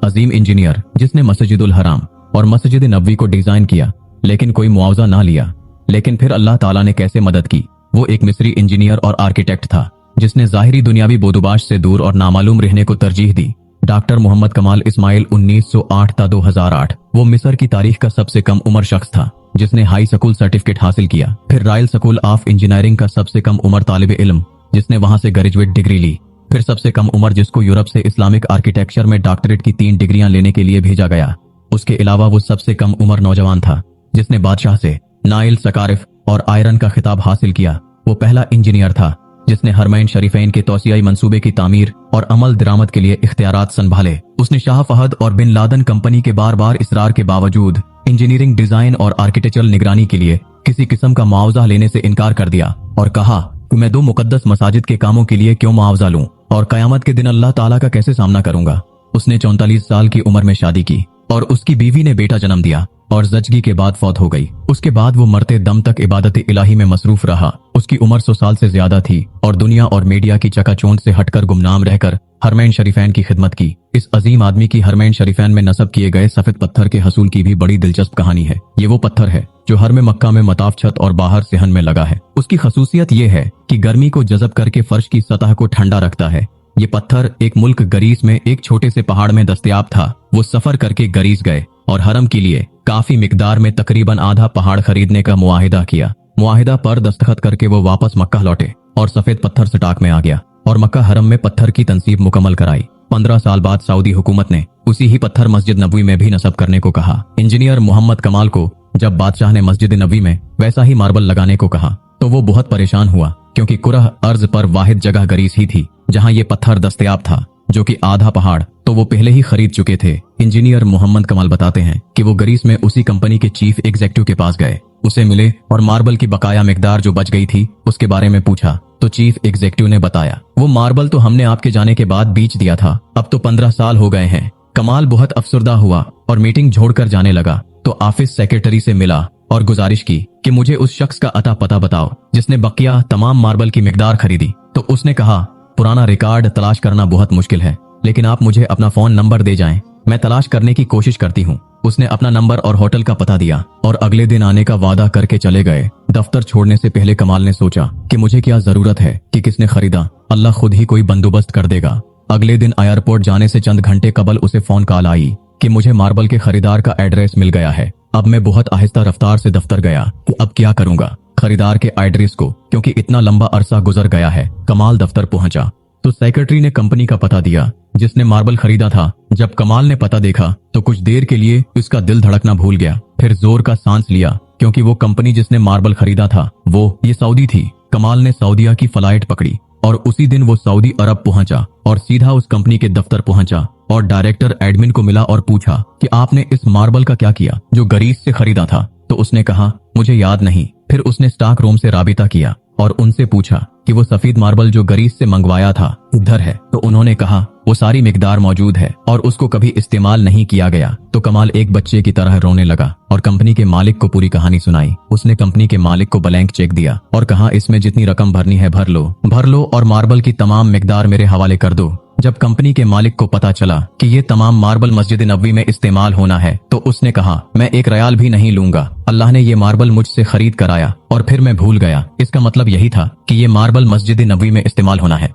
अजीम engineer जिसने मस्जिदुल हराम और मस्जिद नबवी को डिजाइन किया, लेकिन कोई मुआवजा ना लिया। लेकिन फिर अल्लाह ताला ने कैसे मदद की। वो एक मिस्री इंजीनियर और आर्किटेक्ट था जिसने जाहिरी दुनियावी बोदुबाश से दूर और नामालूम रहने को तरजीह दी। डॉक्टर मोहम्मद कमाल इस्माइल 1908 था 2008। वो मिस्र की तारीख का सबसे कम उम्र शख्स था जिसने हाई स्कूल सर्टिफिकेट हासिल किया। फिर रॉयल स्कूल ऑफ इंजीनियरिंग का सबसे कम उम्र तालिब इल्म जिसने वहां से ग्रेजुएट डिग्री ली। फिर सबसे कम उम्र जिसको यूरोप से इस्लामिक आर्किटेक्चर में डॉक्टरेट की 3 डिग्रियां लेने के लिए भेजा गया। उसके अलावा वो सबसे कम उम्र नौजवान था जिसने बादशाह से नाइल, सकारिफ और आयरन का खिताब हासिल किया। वो पहला इंजीनियर था जिसने हरमैन शरीफैन के तौसियाई मंसूबे की तामीर और अमल दरामद के लिए इख्तियारात संभाले। उसने शाह फहद और बिन लादन कंपनी के बार बार इसरार के बावजूद इंजीनियरिंग डिजाइन और आर्किटेक्चरल निगरानी के लिए किसी किस्म का मुआवजा लेने से इनकार कर दिया और कहा कि मैं 2 मुकद्दस मसाजिद के कामों के लिए क्यों मुआवजा लूं और कयामत के दिन अल्लाह ताला का कैसे सामना करूंगा। उसने 34 साल की उम्र में शादी की और उसकी बीवी ने बेटा जन्म दिया और जचगी के बाद फौत हो गई। उसके बाद वो मरते दम तक इबादत इलाही में मसरूफ रहा। उसकी उम्र 100 साल से ज्यादा थी और दुनिया और मीडिया की चकाचौंध से हटकर गुमनाम रहकर हरमैन शरीफैन की खिदमत की। इस अजीम आदमी की हरमैन शरीफैन में नस्ब किए गए सफेद पत्थर के हसूल की भी बड़ी दिलचस्प कहानी है। ये वो पत्थर है जो हर में मक्का में मताफ छत और बाहर सेहन में लगा है। उसकी खसूसियत ये है कि गर्मी को जज़ब करके फर्श की सतह को ठंडा रखता है। ये पत्थर एक मुल्क गरीस में एक छोटे से पहाड़ में दस्तयाब था। वो सफर करके गरीस गए और हरम के लिए काफी मिकदार में तकरीबन आधा पहाड़ खरीदने का मुआहिदा किया। मुआहिदा पर दस्तखत करके वो वापस मक्का लौटे और सफेद पत्थर स्टॉक में आ गया और मक्का हरम में पत्थर की तंसीब मुकम्मल कराई। 15 साल बाद सऊदी हुकूमत ने उसी ही पत्थर मस्जिद नबवी में भी नस्ब करने को कहा। इंजीनियर मोहम्मद कमाल को जब बादशाह ने मस्जिद नबवी में वैसा ही मार्बल लगाने को कहा तो वो बहुत परेशान हुआ, क्योंकि कुरह अर्ज पर वाहिद जगह गरीस ही थी जहां ये पत्थर दस्तयाब था, जो कि आधा पहाड़ तो वो पहले ही खरीद चुके थे। इंजीनियर मोहम्मद कमाल बताते हैं कि वो गरीस में उसी कंपनी के चीफ एग्जीक्यूटिव के पास गए, उसे मिले और मार्बल की बकाया मिकदार जो बच गई थी उसके बारे में पूछा तो चीफ एग्जीक्यूटिव ने बताया, वो मार्बल तो हमने आपके जाने के बाद बेच दिया था, अब तो 15 साल हो गए हैं। कमाल बहुत अफसरदा हुआ और मीटिंग छोड़कर जाने लगा तो ऑफिस सेक्रेटरी से मिला और गुजारिश की कि मुझे उस शख्स का अता पता बताओ जिसने बकिया तमाम मार्बल की मिकदार खरीदी। तो उसने कहा, पुराना रिकॉर्ड तलाश करना बहुत मुश्किल है, लेकिन आप मुझे अपना फोन नंबर दे जाएं, मैं तलाश करने की कोशिश करती हूँ। उसने अपना नंबर और होटल का पता दिया और अगले दिन आने का वादा करके चले गए। दफ्तर छोड़ने से पहले कमाल ने सोचा कि मुझे क्या जरूरत है कि किसने खरीदा, अल्लाह खुद ही कोई बंदोबस्त कर देगा। अगले दिन एयरपोर्ट जाने से चंद घंटे कबल उसे फोन कॉल आई कि मुझे मार्बल के खरीदार का एड्रेस मिल गया है। अब मैं बहुत आहिस्ता रफ्तार से दफ्तर गया कि अब क्या करूंगा खरीदार के एड्रेस को, क्योंकि इतना लंबा अरसा गुजर गया है। कमाल दफ्तर पहुंचा तो सेक्रेटरी ने कंपनी का पता दिया जिसने मार्बल खरीदा था। जब कमाल ने पता देखा तो कुछ देर के लिए उसका दिल धड़कना भूल गया, फिर जोर का सांस लिया, क्योंकि वो कंपनी जिसने मार्बल खरीदा था ये सऊदी थी। कमाल ने सऊदिया की फ्लाइट पकड़ी और उसी दिन वो सऊदी अरब पहुंचा और सीधा उस कंपनी के दफ्तर पहुंचा और डायरेक्टर एडमिन को मिला और पूछा कि आपने इस मार्बल का क्या किया जो गरीस से खरीदा था। तो उसने कहा, मुझे याद नहीं। फिर उसने स्टॉक रूम से राबिता किया और उनसे पूछा कि वो सफेद मार्बल जो गरीस से मंगवाया था इधर है। तो उन्होंने कहा वो सारी मिकदार मौजूद है और उसको कभी इस्तेमाल नहीं किया गया। तो कमाल एक बच्चे की तरह रोने लगा और कंपनी के मालिक को पूरी कहानी सुनाई। उसने कंपनी के मालिक को ब्लैंक चेक दिया और कहा, इसमें जितनी रकम भरनी है भर लो और मार्बल की तमाम मिकदार मेरे हवाले कर दो। जब कंपनी के मालिक को पता चला कि ये तमाम मार्बल मस्जिद नबवी में इस्तेमाल होना है तो उसने कहा, मैं 1 रियाल भी नहीं लूंगा, अल्लाह ने ये मार्बल मुझसे खरीद कराया और फिर मैं भूल गया। इसका मतलब यही था कि ये मार्बल मस्जिद नबवी में इस्तेमाल होना है।